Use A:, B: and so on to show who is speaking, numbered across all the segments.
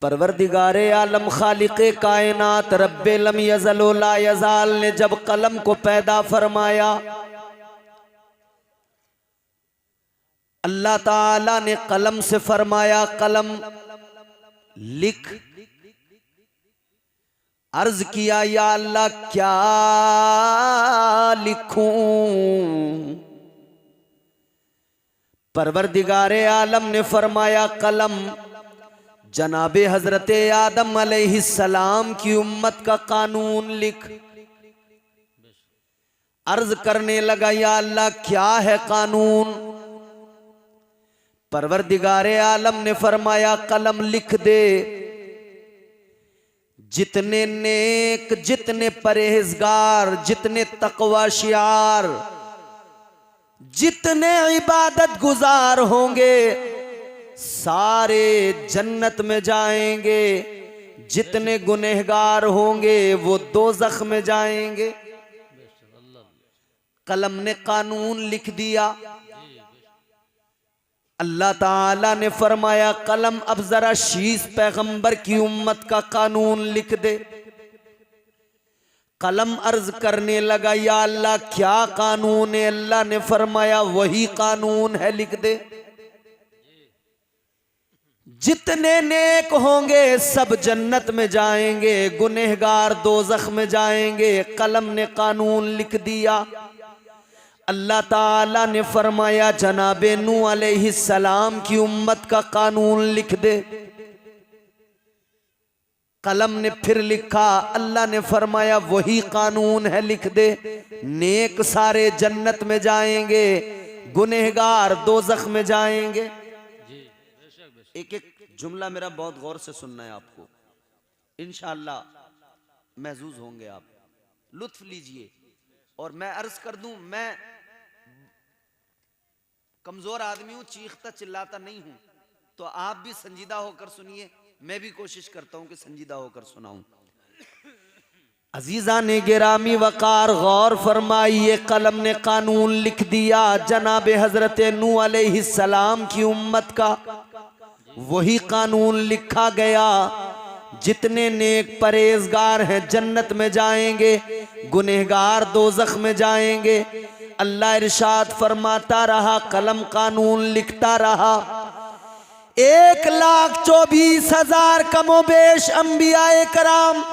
A: परवरदिगारे आलम खालिक़े कायनात रब्बे लम यज़ल व ला यज़ाल ने जब कलम को पैदा फरमाया, अल्लाह ताला ने कलम से फरमाया कलम लिख। अर्ज किया या अल्लाह क्या लिखूं। परवरदिगारे आलम ने फरमाया कलम जनाबे हजरत आदम अलैहिस्सलाम की उम्मत का कानून लिख। अर्ज करने लगा या अल्लाह क्या है कानून। परवरदिगारे आलम ने फरमाया कलम लिख दे, जितने नेक, जितने परहेजगार, जितने तकवा शियार, जितने इबादत गुजार होंगे सारे जन्नत में जाएंगे, जितने गुनहगार होंगे वो दोज़ख में जाएंगे। कलम ने कानून लिख दिया। अल्लाह ताला ने फरमाया कलम अब जरा शीस पैगंबर की उम्मत का कानून लिख दे। कलम अर्ज करने लगा या अल्लाह क्या कानून है। अल्लाह ने फरमाया वही कानून है, लिख दे। जितने नेक होंगे सब जन्नत में जाएंगे, गुनहगार दोज़ख में जाएंगे। कलम ने कानून लिख दिया। अल्लाह ताला ने फरमाया जनाबे नूह अलैहिस्सलाम की उम्मत का कानून लिख दे। कलम ने फिर लिखा। अल्लाह ने फरमाया वही कानून है, लिख दे। नेक सारे जन्नत में जाएंगे, गुनहगार दोज़ख में जाएंगे। एक एक जुमला मेरा बहुत गौर से सुनना है आपको, इंशाअल्लाह महजूज होंगे आप, लुत्फ लीजिए। और मैं अर्ज कर दूं, मैं कमजोर आदमी हूं, चीखता चिल्लाता नहीं हूं, तो आप भी संजीदा होकर सुनिए। मैं भी कोशिश करता हूं कि संजीदा होकर सुनाऊं। अजीजा ने गिरामी वकार गौर फरमाइए। कलम ने कानून लिख दिया जनाबे हजरत नूह अलैहिस्सलाम की उम्मत का। वही कानून लिखा गया। जितने नेक परहेजगार हैं जन्नत में जाएंगे, गुनहगार दोज़ख में जाएंगे। अल्लाह इरशाद फरमाता रहा, कलम कानून लिखता रहा। 1,24,000 कमोबेश अंबियाए कराम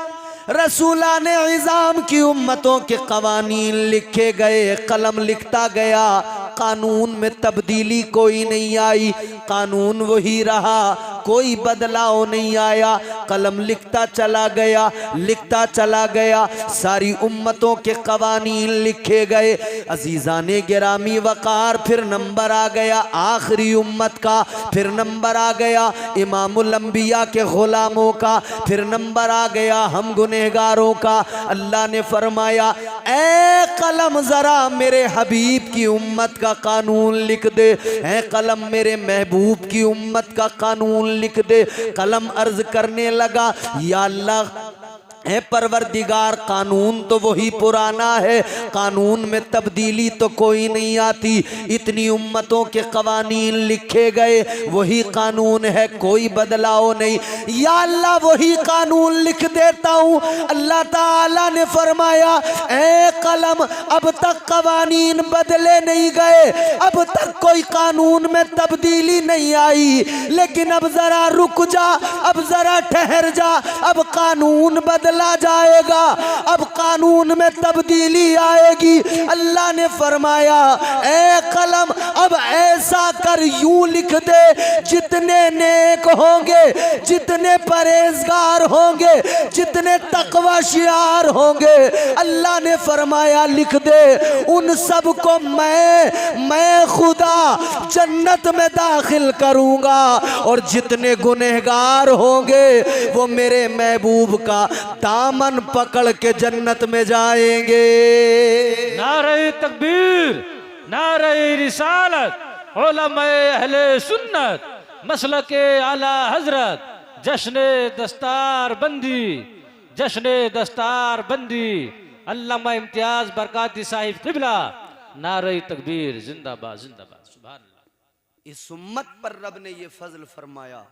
A: रसूलाने इज़ाम की उम्मतों के कवानीन लिखे गए। कलम लिखता गया, कानून में तब्दीली कोई नहीं आई, कानून वही रहा, कोई बदलाव नहीं आया। कलम लिखता चला गया, लिखता चला गया, सारी उम्मतों के कवानीन लिखे गए। अजीज़ाने गिरामी वकार फिर नंबर आ गया आखिरी उम्मत का, फिर नंबर आ गया इमामुल अंबिया के गुलामों का, फिर नंबर आ गया हम गुनहगारों का। अल्लाह ने फरमाया ए कलम जरा मेरे हबीब की उम्मत का कानून लिख दे। ए कलम मेरे महबूब की उम्मत का कानून लिख दे। कलम अर्ज करने लगा या अल्लाह है परवरदिगार, कानून तो वही पुराना है, कानून में तब्दीली तो कोई नहीं आती। इतनी उम्मतों के कवानीन लिखे गए, वही कानून है, कोई बदलाव नहीं। या अल्लाह वही कानून लिख देता हूँ। अल्लाह ताला ने फरमाया ए कलम अब तक कवानीन बदले नहीं गए, अब तक कोई कानून में तब्दीली नहीं आई, लेकिन अब जरा रुक जा, अब जरा ठहर जा, अब कानून बदला जाएगा, अब कानून में तब्दीली आएगी। अल्लाह ने फरमाया ए कलम अब ऐसा कर, यूं लिख दे, जितने नेक होंगे, जितने परहेजगार होंगे, जितने तकवा शियार होंगे, अल्लाह ने फरमाया लिख दे, उन सब को मैं खुदा जन्नत में दाखिल करूंगा। और जितने गुनहगार होंगे वो मेरे महबूब का दामन पकड़ के जन्नत में जाएंगे।
B: नारे तकबीर, नारे रिसालत, उलमाए अहले सुन्नत, मसलके आला हजरत, जश्ने दस्तार बंदी, जश्ने दस्तार बंदी, अल्लामा इम्तियाज बरकाती साहिब क़िबला, नारे तकबीर, जिंदाबाद जिंदाबाद। सुभान अल्लाह।
A: इस उम्मत पर रब ने ये फजल फरमाया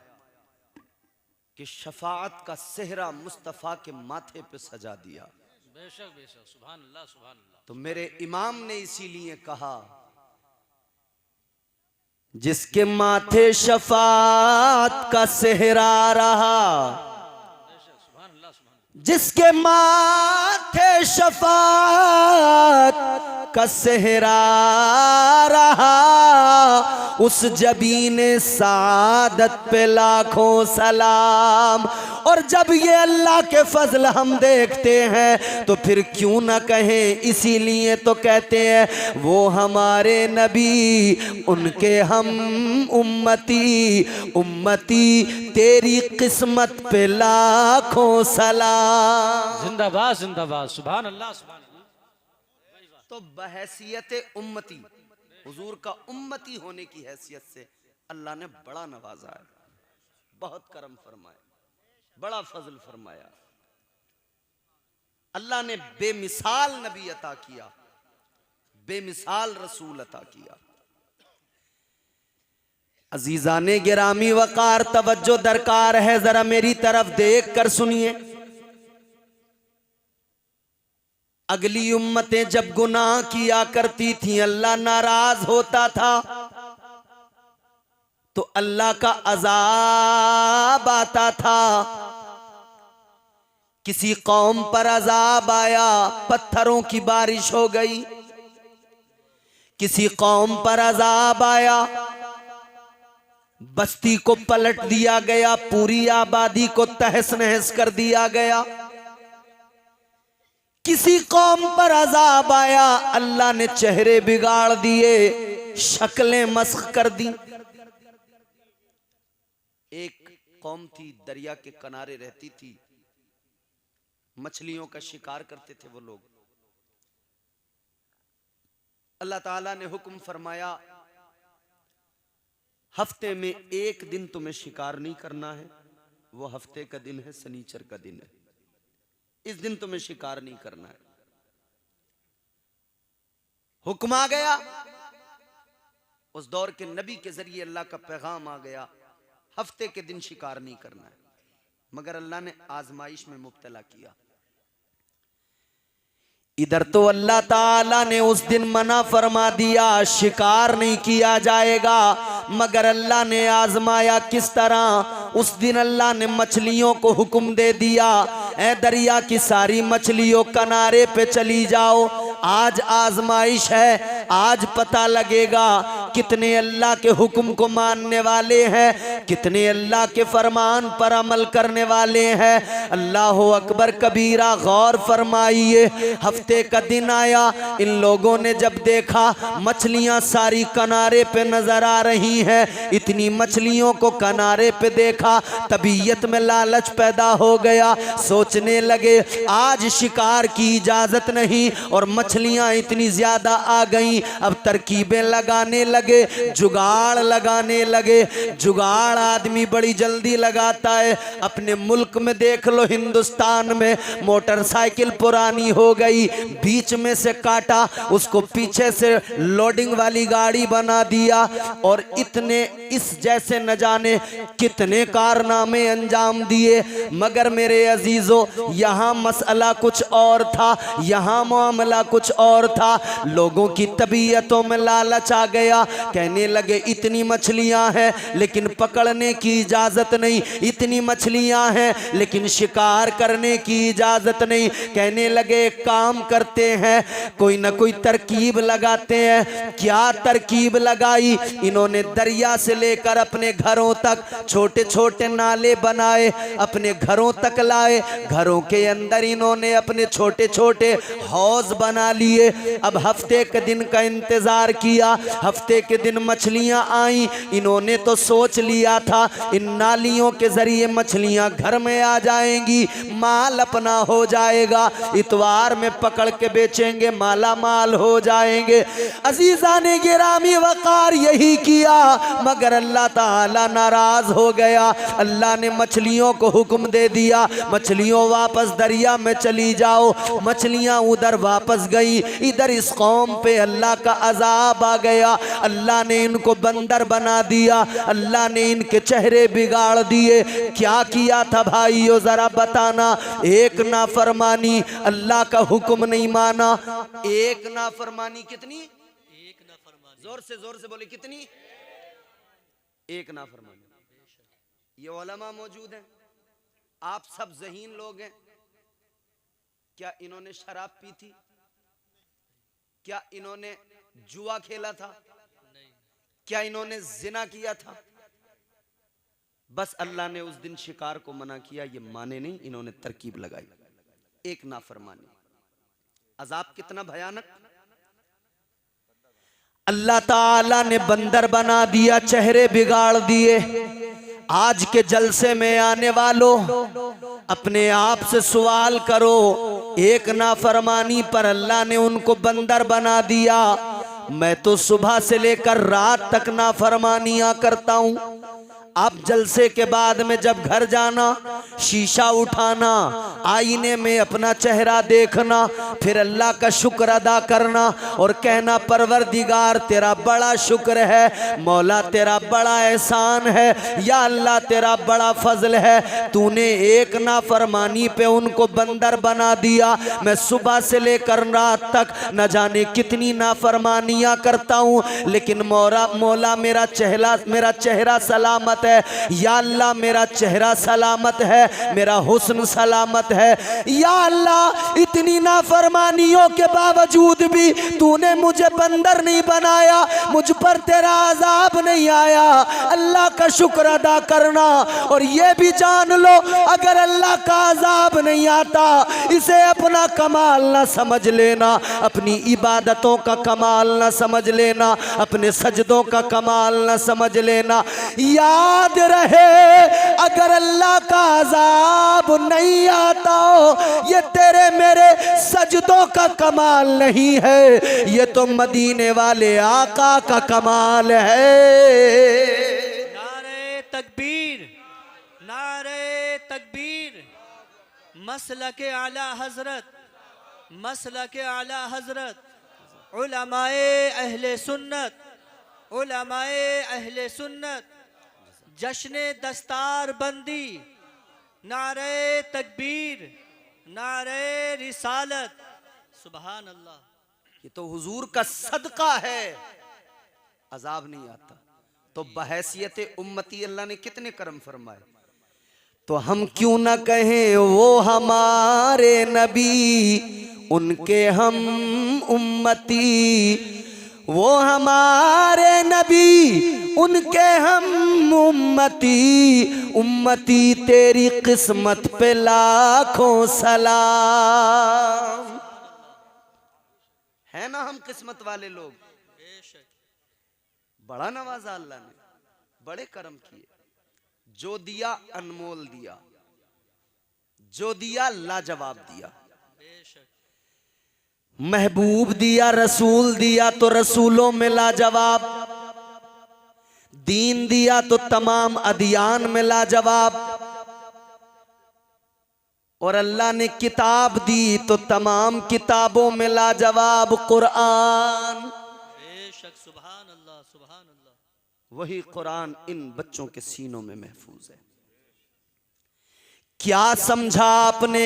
A: कि शफाअत का सेहरा मुस्तफ़ा के माथे पे सजा दिया।
B: बेशक बेशक, सुभान अल्लाह सुभान अल्लाह।
A: तो मेरे इमाम ने इसीलिए कहा, जिसके माथे शफाअत का सेहरा रहा,
B: सुभान अल्लाह सुभान अल्लाह।
A: जिसके माथे शफाअत का सेहरा रहा, उस जबीन सादत पे लाखों सलाम। और जब ये अल्लाह के फजल हम देखते हैं तो फिर क्यों ना कहें, इसीलिए तो कहते हैं वो हमारे नबी, उनके हम उम्मती, उम्मती तेरी किस्मत पे लाखों सलाम।
B: जिंदाबाद जिंदाबाद, सुभान अल्लाह सुभान अल्लाह।
A: तो बहैसियत उम्मती, हुजूर का उम्मती होने की हैसियत से अल्लाह ने बड़ा नवाजा है, बहुत करम फरमाया, बड़ा फजल फरमाया। अल्लाह ने बेमिसाल नबी अता किया, बेमिसाल रसूल अता किया। अजीजाने गिरामी वकार, तवज्जो दरकार है, जरा मेरी तरफ देख कर सुनिए। अगली उम्मतें जब गुनाह किया करती थी, अल्लाह नाराज होता था तो अल्लाह का अजाब आता था। किसी कौम पर अजाब आया, पत्थरों की बारिश हो गई। किसी कौम पर अजाब आया, बस्ती को पलट दिया गया, पूरी आबादी को तहस नहस कर दिया गया। किसी कौम पर अजाब आया, अल्लाह ने चेहरे बिगाड़ दिए, शक्लें मस्ख कर दी। एक कौम थी, दरिया के किनारे रहती थी, मछलियों का शिकार करते थे वो लोग। अल्लाह ताला ने हुक्म फरमाया, हफ्ते में एक दिन तुम्हें शिकार नहीं करना है, वो हफ्ते का दिन है, शनिचर का दिन है, इस दिन तुम्हें शिकार नहीं करना है। हुक्म आ गया, उस दौर के नबी के जरिए अल्लाह का पैगाम आ गया, हफ्ते के दिन शिकार नहीं करना है। मगर अल्लाह ने आजमाइश में मुब्तला किया। इधर तो अल्लाह ताला ने उस दिन मना फरमा दिया, शिकार नहीं किया जाएगा, मगर अल्लाह ने आजमाया किस तरह। उस दिन अल्लाह ने मछलियों को हुक्म दे दिया, ए दरिया की सारी मछलियों किनारे पे चली जाओ, आज आजमाइश है, आज पता लगेगा कितने अल्लाह के हुक्म को मानने वाले हैं, कितने अल्लाह के फरमान पर अमल करने वाले हैं। अल्लाह अकबर कबीरा। गौर फरमाइए, हफ्ते का दिन आया, इन लोगों ने जब देखा मछलियां सारी किनारे पे नजर आ रही हैं, इतनी मछलियों को किनारे पे देखा, तबीयत में लालच पैदा हो गया। सोचने लगे आज शिकार की इजाजत नहीं, और मछलियां इतनी ज्यादा आ गई। अब तरकीबें लगाने लगे, जुगाड़ लगाने लगे। जुगाड़ आदमी बड़ी जल्दी लगाता है। अपने मुल्क में देख लो, हिंदुस्तान में मोटरसाइकिल पुरानी हो गई, बीच में से काटा, उसको पीछे से लोडिंग वाली गाड़ी बना दिया, और इतने इस जैसे न जाने कितने कारनामे अंजाम दिए। मगर मेरे अजीजों, यहाँ मसला कुछ और था, यहाँ मामला कुछ और था। लोगों की तबीयतों में लालच आ गया, कहने लगे इतनी मछलियां हैं लेकिन पकड़ने की इजाजत नहीं, इतनी मछलियां हैं लेकिन शिकार करने की इजाजत नहीं। कहने लगे काम करते हैं, कोई ना कोई तरकीब लगाते हैं। क्या तरकीब लगाई? इन्होंने दरिया से लेकर अपने घरों तक छोटे छोटे नाले बनाए, अपने घरों तक लाए। घरों के अंदर इन्होंने अपने छोटे छोटे हौज बना लिए। अब हफ्ते के दिन का इंतजार किया, हफ्ते के दिन मछलियां आई। इन्होंने तो सोच लिया था इन नालियों के जरिए मछलियां घर में आ जाएंगी, माल अपना हो जाएगा, इतवार में पकड़ के बेचेंगे, माला माल हो जाएंगे। अजीजा ने गिरामी वकार यही किया, मगर अल्लाह ताला नाराज हो गया। अल्लाह ने मछलियों को हुक्म दे दिया, मछलियों वापस दरिया में चली जाओ। मछलियां उधर वापस गई, इधर इस कौम पे अल्लाह का अजाब आ गया। अल्लाह ने इनको बंदर बना दिया, अल्लाह ने इनके चेहरे बिगाड़ दिए। क्या किया था भाइयों जरा बताना? एक नाफरमानी, अल्लाह का हुक्म नहीं माना। एक नाफरमानी कितनी?
B: एक नाफरमानी।
A: जोर से बोले कितनी? एक नाफरमानी। ये उलमा मौजूद हैं, आप सब ज़हीन लोग हैं। क्या इन्होंने शराब पी थी? क्या इन्होंने जुआ खेला था?
B: नहीं।
A: क्या इन्होंने जिना किया था? बस अल्लाह ने उस दिन शिकार को मना किया, ये माने नहीं, इन्होंने तरकीब लगाई। एक नाफरमानी। अजाब कितना भयानक। अल्लाह ताला ने बंदर बना दिया, चेहरे बिगाड़ दिए। आज के जलसे में आने वालों, अपने आप से सवाल करो, एक नाफरमानी पर अल्लाह ने उनको बंदर बना दिया। मैं तो सुबह से लेकर रात तक नाफरमानियां करता हूं। अब जलसे के बाद में जब घर जाना, शीशा उठाना, आईने में अपना चेहरा देखना, फिर अल्लाह का शुक्र अदा करना और कहना परवरदिगार तेरा बड़ा शुक्र है, मौला तेरा बड़ा एहसान है, या अल्लाह तेरा बड़ा फजल है, तूने एक नाफरमानी पे उनको बंदर बना दिया। मैं सुबह से लेकर रात तक न जाने कितनी नाफरमानियां करता हूँ, लेकिन मौला मेरा चेहरा सलामत है, या अल्लाह मेरा चेहरा सलामत है, मेरा हुस्न सलामत है। या अल्लाह इतनी नाफरमानियों के बावजूद भी तूने मुझे बंदर नहीं बनाया, मुझ पर तेरा अजाब नहीं आया। अल्लाह का शुक्र अदा करना और ये भी जान लो, अगर अल्लाह का अजाब नहीं आता, इसे अपना कमाल ना समझ लेना, अपनी इबादतों का कमाल ना समझ लेना, अपने सजदों का कमाल ना समझ लेना। याद रहे, अगर अल्लाह का अजाब नहीं आता, ये तेरे मेरे सजदों का कमाल नहीं है, ये तो मदीने वाले आका का कमाल है।
B: नारे तकबीर, नारे तकबीर। मसलके आला हजरत, मसलके आला हजरत, उलमाए अहले सुन्नत, उलमाए अहले सुन्नत, जश्ने दस्तार बंदी, नारे तकबीर, नारे रिसालत। सुभान अल्लाह।
A: ये तो हुजूर का सदका है, अजाब नहीं आता। तो बहैसियत उम्मती अल्लाह ने कितने करम फरमाए। तो हम क्यों ना कहें वो हमारे नबी, उनके हम उम्मती, वो हमारे नबी, उनके हम उम्मती, उम्मती तेरी किस्मत पे लाखों सलाम। है ना हम किस्मत वाले लोग।
B: बेशक।
A: बड़ा नवाजा अल्लाह ने, बड़े करम किए। जो दिया अनमोल दिया, जो दिया लाजवाब दिया।
B: बेशक।
A: महबूब दिया, रसूल दिया तो रसूलों में लाजवाब, दीन दिया तो तमाम अदियान में लाजवाब, और अल्लाह ने किताब दी तो तमाम किताबों में लाजवाब कुरान।
B: बेशक। सुभान अल्लाह, सुभान अल्लाह।
A: वही कुरान इन बच्चों के सीनों में महफूज है। क्या समझा आपने?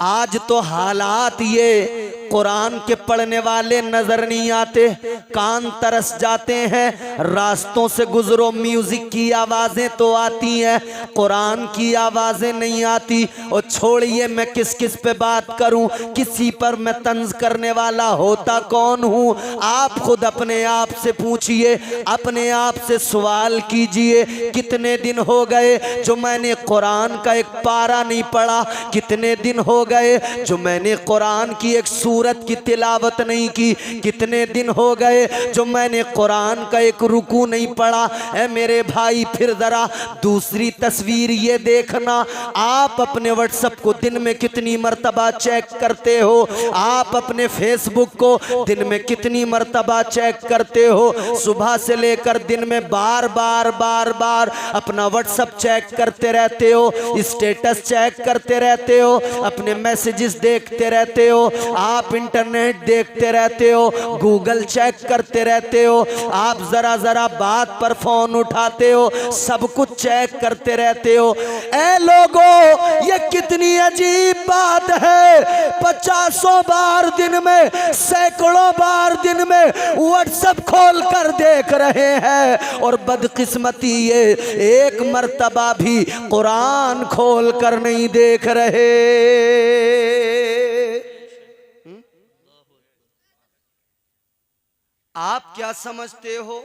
A: आज तो हालात ये, कुरान के पढ़ने वाले नजर नहीं आते, कान तरस जाते हैं। रास्तों से गुजरो, म्यूजिक की आवाजें तो आती हैं, कुरान की आवाजें नहीं आती। और छोड़िए मैं किस किस पे बात करूं, किसी पर मैं तंज करने वाला होता कौन हूं? आप खुद अपने आप से पूछिए, अपने आप से सवाल कीजिए, कितने दिन हो गए जो मैंने कुरान का एक पारा नहीं पढ़ा? कितने दिन हो गए जो मैंने कुरान की एक सूरत की तिलावत नहीं की? कितने दिन हो गए जो मैंने कुरान का एक रुकू नहीं पढ़ा? ऐ मेरे भाई, फिर जरा दूसरी तस्वीर ये देखना, आप अपने व्हाट्सएप को दिन में कितनी मर्तबा चेक करते हो? आप अपने फेसबुक को दिन में कितनी मर्तबा चेक करते हो? सुबह से लेकर दिन में बार बार बार बार अपना व्हाट्सएप चेक करते रहते हो, स्टेटस चेक करते रहते हो, अपने मैसेजेस देखते रहते हो, आप इंटरनेट देखते रहते हो, गूगल चेक करते रहते हो, आप जरा जरा बात पर फोन उठाते हो, सब कुछ चेक करते रहते हो। ऐ लोगों, ये कितनी अजीब बात है, 50 बार दिन में, सैकड़ों बार दिन में व्हाट्सएप खोल कर देख रहे हैं, और बदकिस्मती ये एक मर्तबा भी कुरान खोल कर नहीं देख रहे। आप क्या समझते हो,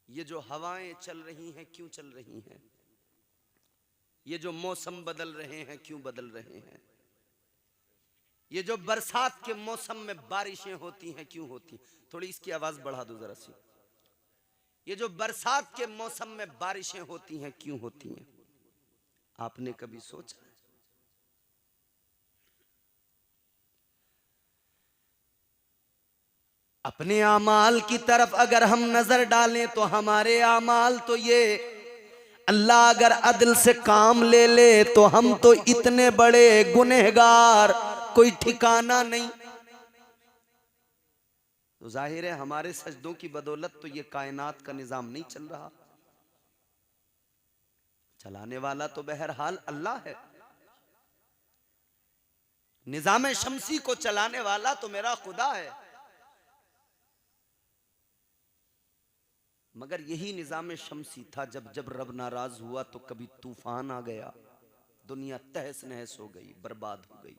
A: ये जो हवाएं चल रही हैं क्यों चल रही हैं? ये जो मौसम बदल रहे हैं क्यों बदल रहे हैं? ये जो बरसात के मौसम में बारिशें होती हैं क्यों होती हैं? थोड़ी इसकी आवाज बढ़ा दो जरा सी। ये जो बरसात के मौसम में बारिशें होती हैं क्यों होती हैं? आपने कभी सोचा? अपने आमाल की तरफ अगर हम नजर डालें तो हमारे आमाल तो ये, अल्लाह अगर अदल से काम ले ले तो हम तो इतने बड़े गुनहगार, कोई ठिकाना नहीं। तो जाहिर है हमारे सजदों की बदौलत तो ये कायनात का निजाम नहीं चल रहा। चलाने वाला तो बहरहाल अल्लाह है। निजाम शमसी को चलाने वाला तो मेरा खुदा है। मगर यही निजाम शमसी था, जब जब रब नाराज हुआ तो कभी तूफान आ गया, दुनिया तहस नहस हो गई, बर्बाद हो गई,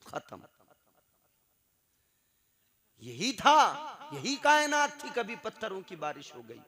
A: खत्म। यही था, यही कायनात थी, कभी पत्थरों की बारिश हो गई।